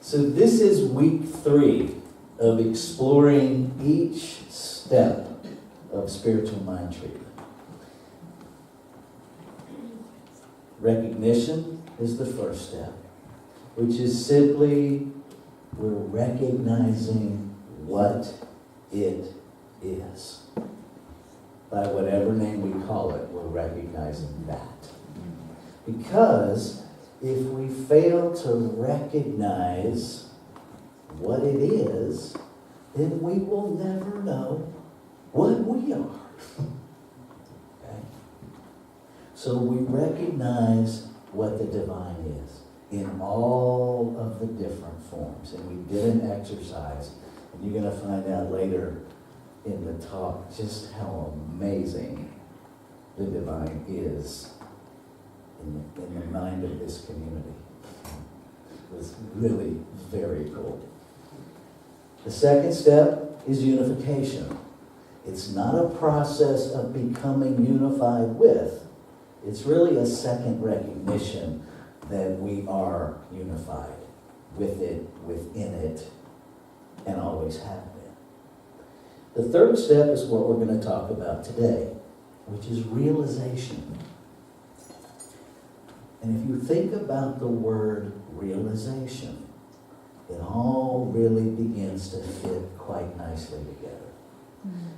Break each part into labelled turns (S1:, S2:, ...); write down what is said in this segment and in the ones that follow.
S1: So this is week 3 of exploring each step of spiritual mind treatment. Recognition is the first step, which is simply we're recognizing what it is. By whatever name we call it, we're recognizing that. Because if we fail to recognize what it is, then we will never know what we are. Okay? So we recognize what the divine is in all of the different forms. And we did an exercise, and you're going to find out later in the talk just how amazing the divine is in the mind of this community. It was really very cool. The second step is unification. It's not a process of becoming unified with. It's really a second recognition that we are unified with it, within it, and always have been. The third step is what we're going to talk about today, which is realization. And if you think about the word realization, it all really begins to fit quite nicely together.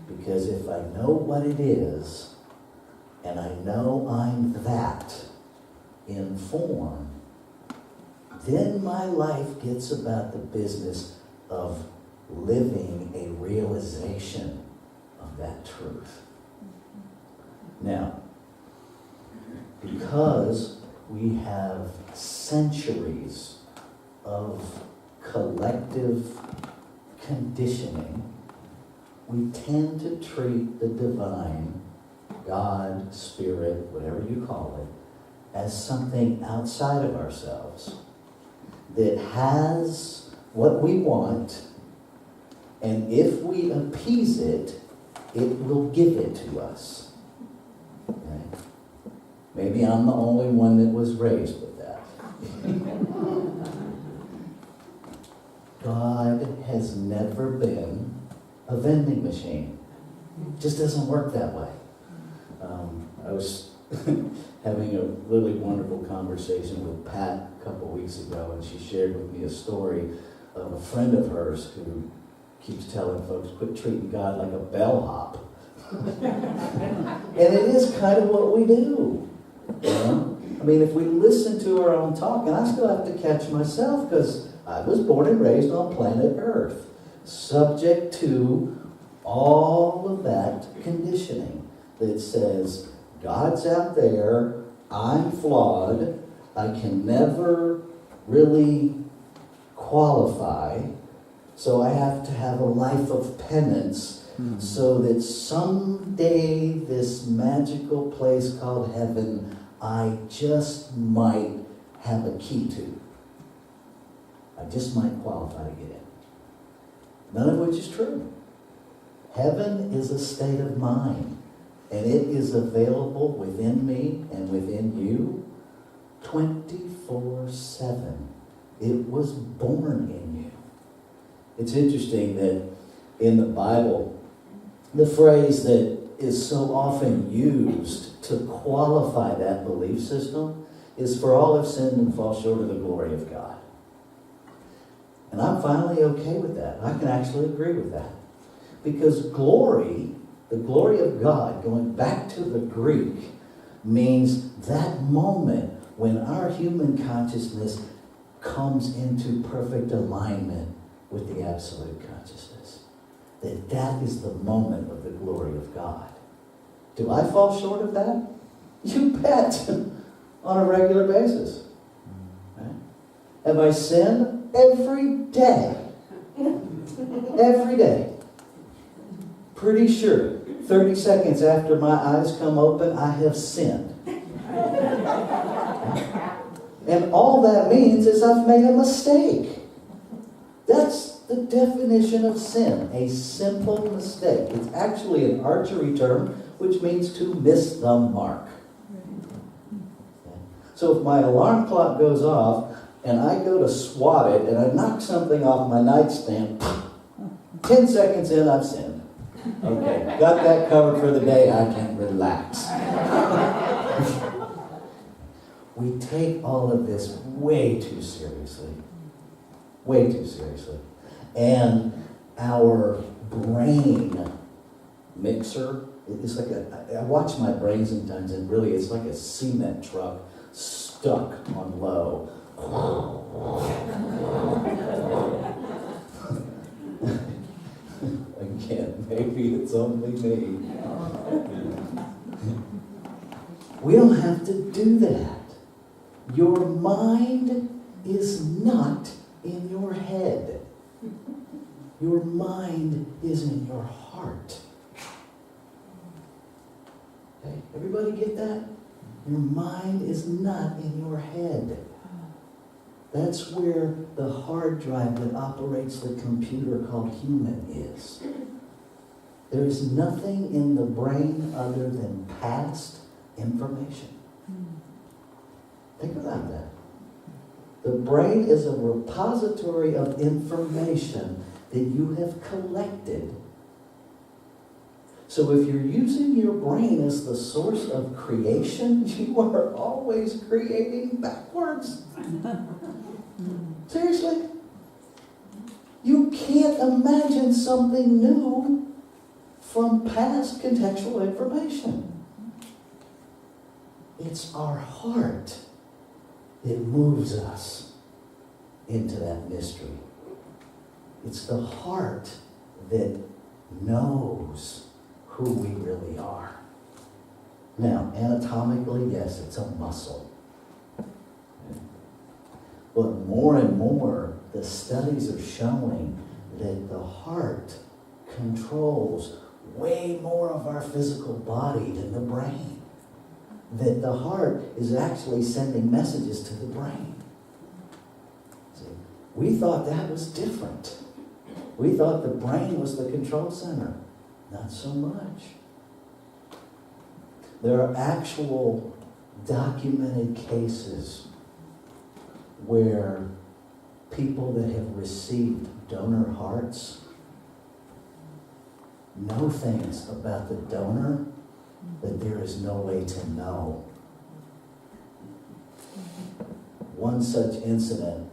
S1: Because if I know what it is, and I know I'm that in form, then my life gets about the business of living a realization of that truth. Now, because we have centuries of collective conditioning, we tend to treat the divine, God, Spirit, whatever you call it, as something outside of ourselves that has what we want, and if we appease it, it will give it to us. Okay? Maybe I'm the only one that was raised with that. God has never been a vending machine. It just doesn't work that way. I was having a really wonderful conversation with Pat a couple weeks ago, and she shared with me a story of a friend of hers who keeps telling folks, quit treating God like a bellhop. And it is kind of what we do. You know? I mean, if we listen to our own talk, and I still have to catch myself because I was born and raised on planet Earth, subject to all of that conditioning that says, God's out there, I'm flawed, I can never really qualify, so I have to have a life of penance so that someday this magical place called heaven I just might have a key to. I just might qualify to get in. None of which is true. Heaven is a state of mind, and it is available within me and within you 24/7. It was born in you. It's interesting that in the Bible, the phrase that is so often used to qualify that belief system is, for all have sinned and fall short of the glory of God. And I'm finally okay with that. I can actually agree with that. Because glory, the glory of God, going back to the Greek, means that moment when our human consciousness comes into perfect alignment with the absolute consciousness. That is the moment of the glory of God. Do I fall short of that? You bet. On a regular basis. Right? Have I sinned? Every day. Every day. Pretty sure 30 seconds after my eyes come open, I have sinned. And all that means is I've made a mistake. That's the definition of sin, a simple mistake. It's actually an archery term, which means to miss the mark. Okay. So if my alarm clock goes off and I go to swat it and I knock something off my nightstand, 10 seconds in, I've sinned. Okay, got that covered for the day, I can relax. We take all of this way too seriously. Way too seriously. And our brain mixer, it's like I watch my brain sometimes, and really it's like a cement truck stuck on low. Again, maybe it's only me. We don't have to do that. Your mind is not in your head. Your mind is in your heart. Okay, everybody get that? Your mind is not in your head. That's where the hard drive that operates the computer called human is. There is nothing in the brain other than past information. Think about that. The brain is a repository of information that you have collected. So if you're using your brain as the source of creation, you are always creating backwards. Seriously. You can't imagine something new from past contextual information. It's our heart that moves us into that mystery. It's the heart that knows who we really are. Now, anatomically, yes, it's a muscle. But more and more, the studies are showing that the heart controls way more of our physical body than the brain. That the heart is actually sending messages to the brain. See, we thought that was different. We thought the brain was the control center. Not so much. There are actual documented cases where people that have received donor hearts know things about the donor that there is no way to know. One such incident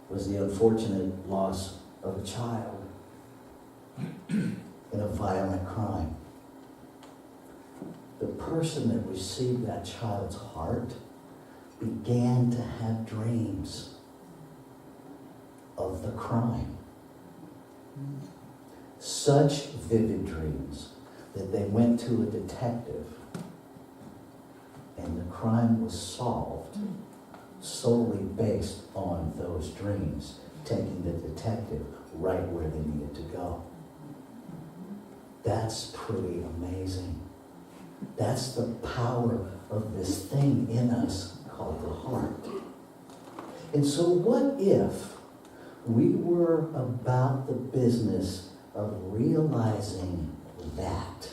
S1: was the unfortunate loss of a child in a violent crime. The person that received that child's heart began to have dreams of the crime. Such vivid dreams that they went to a detective and the crime was solved solely based on those dreams, taking the detective right where they needed to go. That's pretty amazing. That's the power of this thing in us called the heart. And so what if we were about the business of realizing that?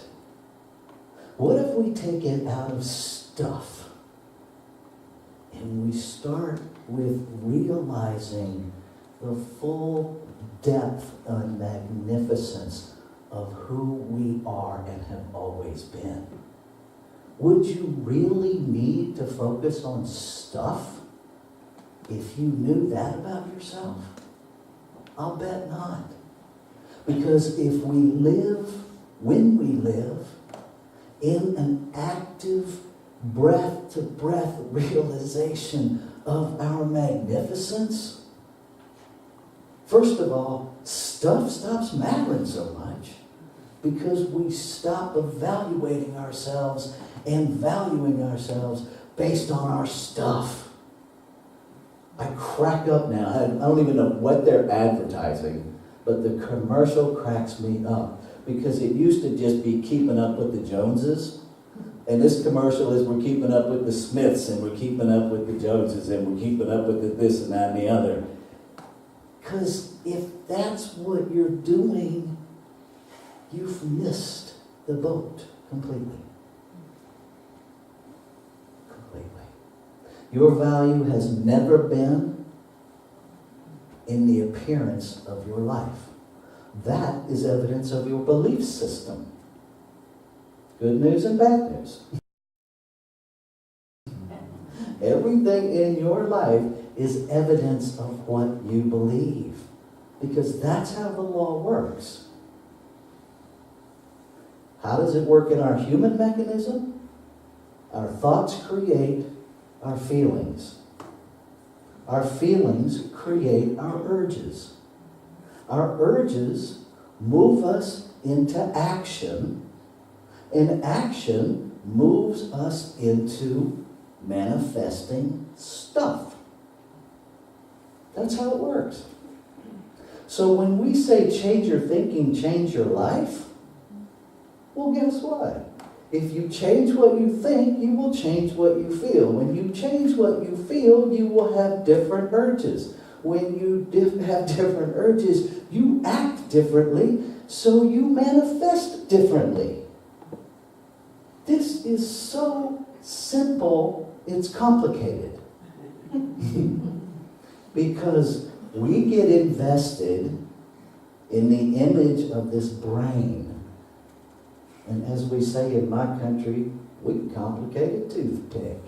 S1: What if we take it out of stuff and we start with realizing the full depth and magnificence of who we are and have always been? Would you really need to focus on stuff if you knew that about yourself? I'll bet not. Because if we live, when we live, in an active breath-to-breath realization of our magnificence, first of all, stuff stops mattering so much because we stop evaluating ourselves and valuing ourselves based on our stuff. I crack up now. I don't even know what they're advertising, but the commercial cracks me up because it used to just be keeping up with the Joneses. And this commercial is we're keeping up with the Smiths and we're keeping up with the Joneses and we're keeping up with the this and that and the other. Because if that's what you're doing, you've missed the boat completely. Completely. Your value has never been in the appearance of your life. That is evidence of your belief system. Good news and bad news. Everything in your life is evidence of what you believe. Because that's how the law works. How does it work in our human mechanism? Our thoughts create our feelings. Our feelings create our urges. Our urges move us into action, and action moves us into manifesting stuff. That's how it works. So when we say change your thinking, change your life, well, guess what? If you change what you think, you will change what you feel. When you change what you feel, you will have different urges. When you have different urges, you act differently, so you manifest differently. This is so simple, it's complicated. Because we get invested in the image of this brain. And as we say in my country, we complicate a toothpick.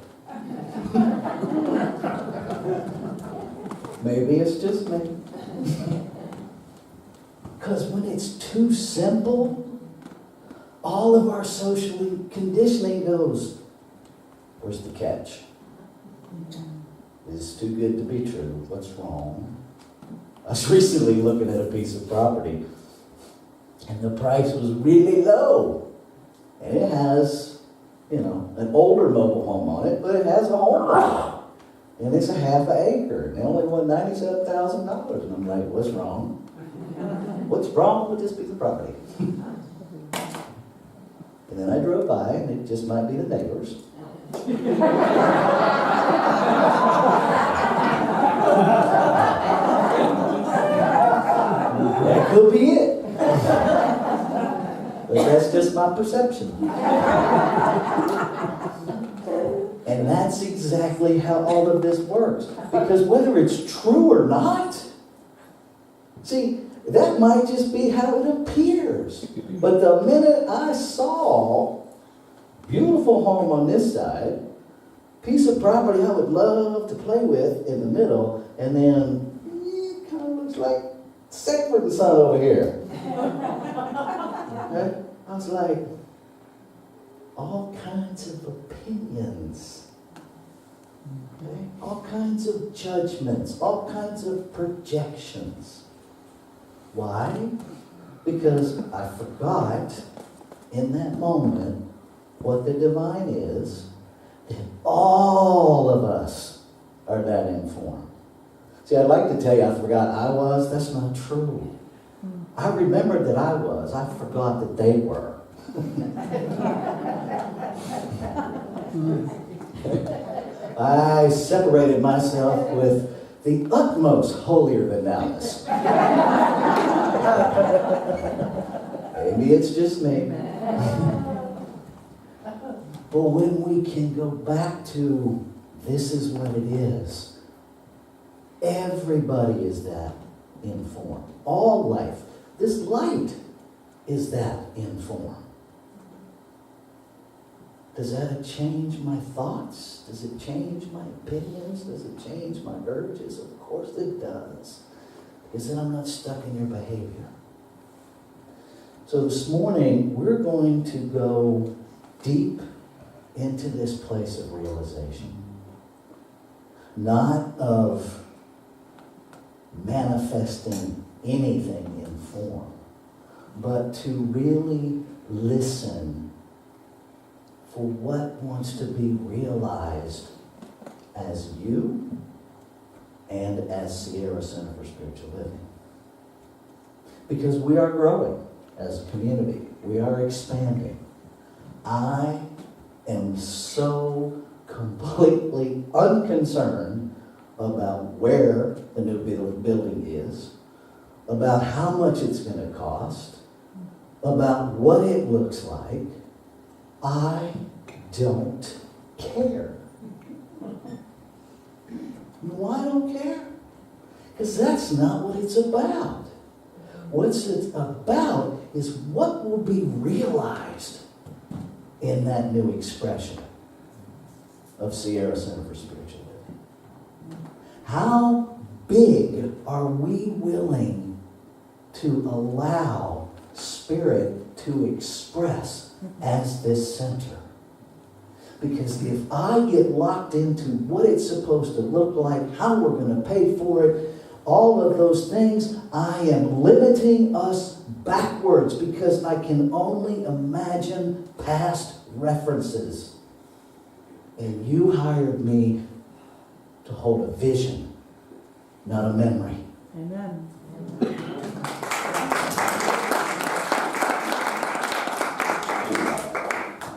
S1: Maybe it's just me. Because when it's too simple, all of our social conditioning goes, where's the catch? This is too good to be true. What's wrong? I was recently looking at a piece of property, and the price was really low. And it has, an older mobile home on it, but it has a home. And it's a half an acre. And they only want $97,000. And I'm like, what's wrong? What's wrong with this piece of property? And then I drove by, and it just might be the neighbors. That could be it. But that's just my perception. And that's exactly how all of this works. Because whether it's true or not, see, that might just be how it appears. But the minute I saw beautiful home on this side, piece of property I would love to play with in the middle, and then it kind of looks like Sanford and Son over here. Okay? I was like, all kinds of opinions, okay? All kinds of judgments, all kinds of projections. Why? Because I forgot in that moment what the divine is, that all of us are that informed. See, I'd like to tell you I forgot I was. That's not true. I remembered that I was. I forgot that they were. I separated myself with the utmost holier-than-thou-ness. Maybe it's just me. But when we can go back to this is what it is, everybody is that informed. All life. This light is that informed. Does that change my thoughts? Does it change my opinions? Does it change my urges? Of course it does. Because then I'm not stuck in your behavior. So this morning, we're going to go deep into this place of realization. Not of manifesting anything in form, but to really listen for what wants to be realized as you and as Sierra Center for Spiritual Living. Because we are growing as a community. We are expanding. I am so completely unconcerned about where the new building is, about how much it's going to cost, about what it looks like. I don't care. Why don't care? Because that's not what it's about. What it's about is what will be realized in that new expression of Sierra Center for Spiritual Living. How big are we willing to allow Spirit to express as this center? Because if I get locked into what it's supposed to look like, how we're going to pay for it, all of those things, I am limiting us backwards because I can only imagine past references. And you hired me to hold a vision, not a memory.
S2: Amen.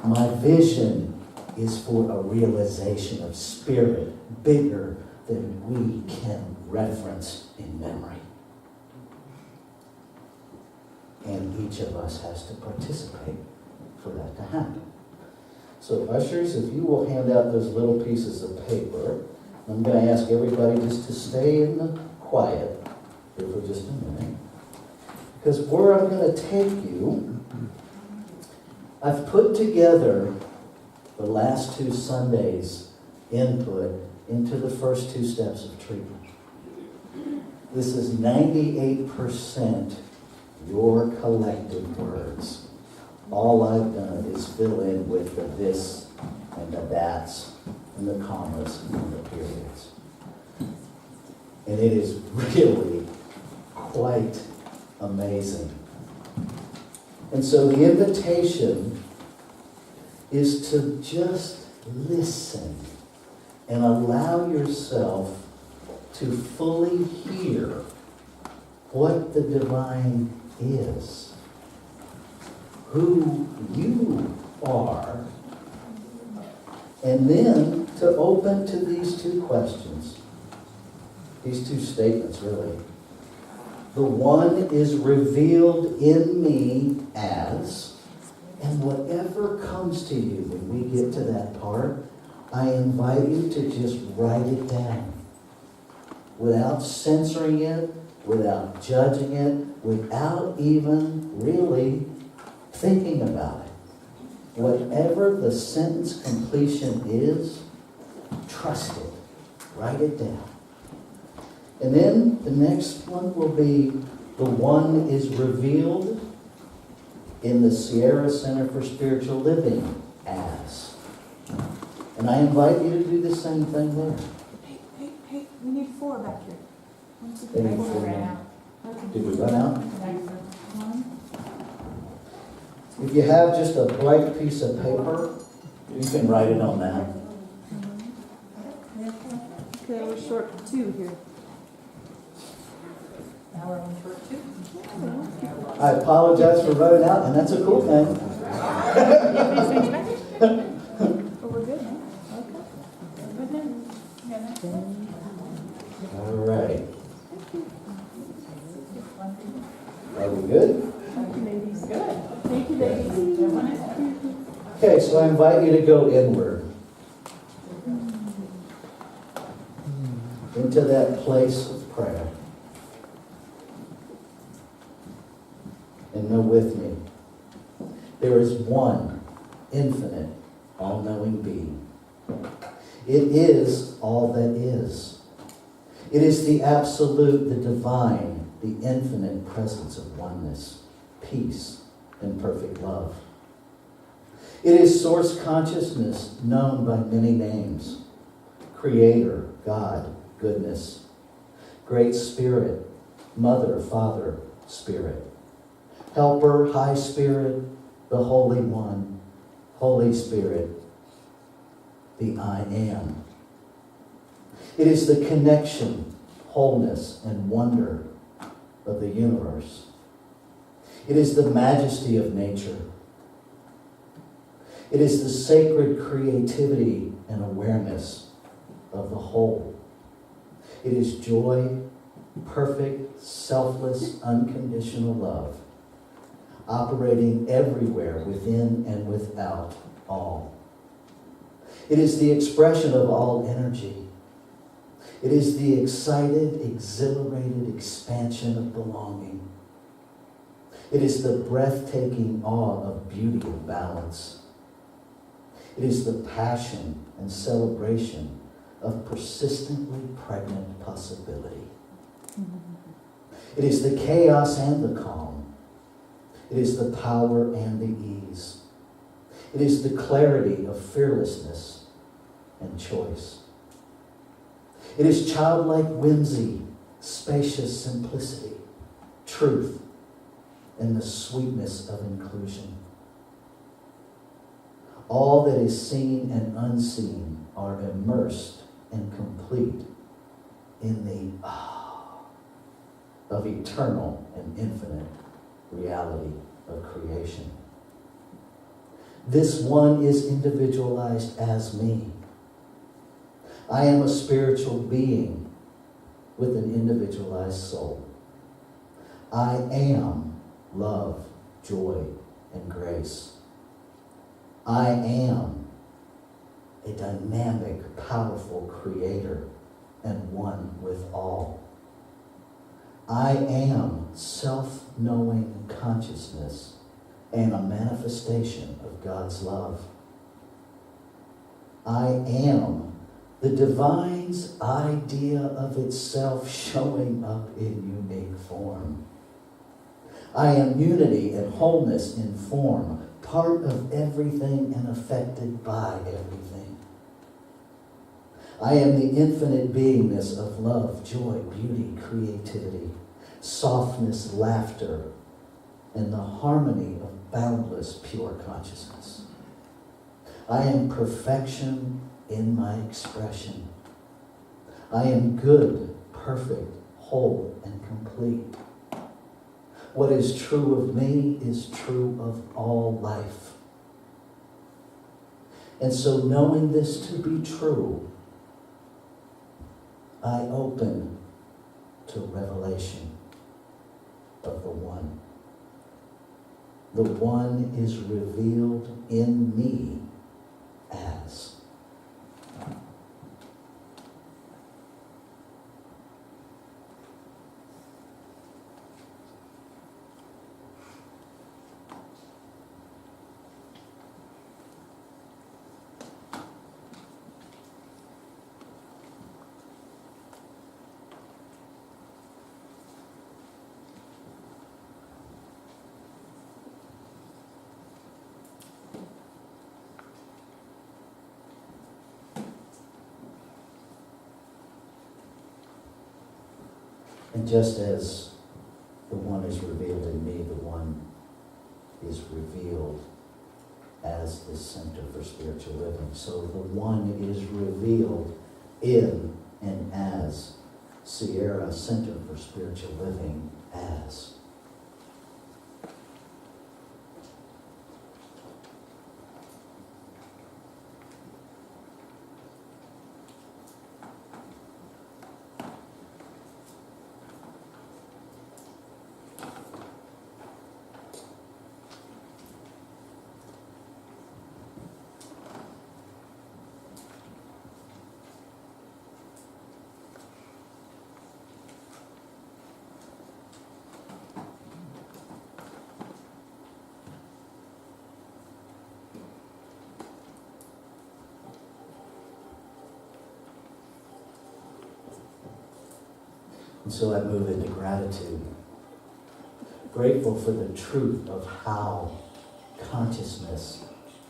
S1: My vision is for a realization of Spirit bigger than we can reference in memory. And each of us has to participate for that to happen. So ushers, if you will hand out those little pieces of paper, I'm going to ask everybody just to stay in the quiet here for just a minute. Because where I'm going to take you, I've put together the last 2 Sundays' input into the first 2 steps of treatment. This is 98% your collective words. All I've done is fill in with the this and the that's and the commas and the periods. And it is really quite amazing. And so the invitation is to just listen and allow yourself to fully hear what the divine is, who you are, and then to open to these 2 questions, these 2 statements really. The one is revealed in me as, and whatever comes to you when we get to that part, I invite you to just write it down. Without censoring it, without judging it, without even really thinking about it. Whatever the sentence completion is, trust it. Write it down. And then the next one will be, the one is revealed in the Sierra Center for Spiritual Living as. And I invite you to do the same thing there.
S2: Hey, we need 4 back here.
S1: They need 4 now. Did we run out? If you have just a blank piece of paper, you can write it on that.
S2: Okay, we're short 2 here.
S3: Now we're on short 2.
S1: I apologize for running out, and that's a cool thing.
S2: But we're good, huh? Okay.
S1: All right. Are we good?
S2: Thank you, ladies.
S3: Good.
S2: Thank you, ladies.
S1: Okay, so I invite you to go inward. Into that place of prayer. And know with me, there is one infinite, all-knowing being. It is all that is. It is the absolute, the divine, the infinite presence of oneness, peace, and perfect love. It is source consciousness known by many names. Creator, God, goodness. Great Spirit, Mother, Father, Spirit. Helper, High Spirit, the Holy One, Holy Spirit, the I Am. It is the connection, wholeness, and wonder of the universe. It is the majesty of nature. It is the sacred creativity and awareness of the whole. It is joy, perfect, selfless, unconditional love, operating everywhere within and without all. It is the expression of all energy. It is the excited, exhilarated expansion of belonging. It is the breathtaking awe of beauty and balance. It is the passion and celebration of persistently pregnant possibility. It is the chaos and the calm. It is the power and the ease. It is the clarity of fearlessness and choice. It is childlike whimsy, spacious simplicity, truth, and the sweetness of inclusion. All that is seen and unseen are immersed and complete in the of eternal and infinite reality of creation. This one is individualized as me. I am a spiritual being with an individualized soul. I am love, joy, and grace. I am a dynamic, powerful creator and one with all. I am self-knowing consciousness and a manifestation of God's love. I am the divine's idea of itself showing up in unique form. I am unity and wholeness in form, part of everything and affected by everything. I am the infinite beingness of love, joy, beauty, creativity, softness, laughter, and the harmony of boundless pure consciousness. I am perfection in my expression. I am good, perfect, whole, and complete. What is true of me is true of all life. And so, knowing this to be true, I open to revelation of the One. The One is revealed in me as. And just as the One is revealed in me, the One is revealed as the center for spiritual living. So the One is revealed in and as Sierra Center for Spiritual Living as. And so I move into gratitude. Grateful for the truth of how consciousness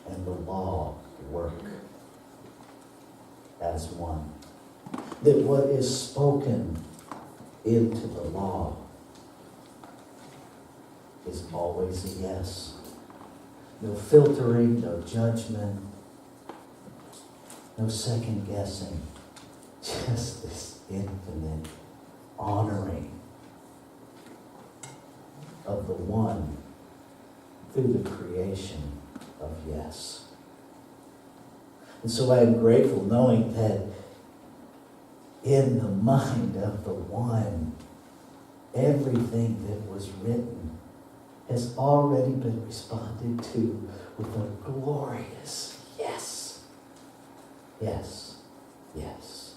S1: and the law work as one. That what is spoken into the law is always a yes. No filtering, no judgment, no second guessing. Just this infinite honoring of the One through the creation of yes. And so I am grateful knowing that in the mind of the one, everything that was written has already been responded to with a glorious yes. Yes. Yes.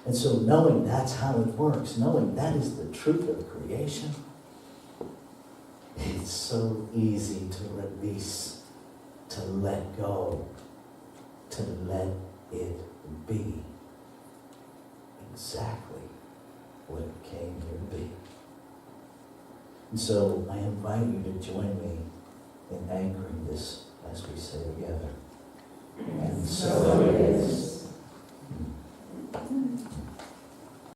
S1: And so knowing that's how it works, knowing that is the truth of creation, it's so easy to release, to let go, to let it be exactly what it came here to be. And so I invite you to join me in anchoring this as we say together. And so it is.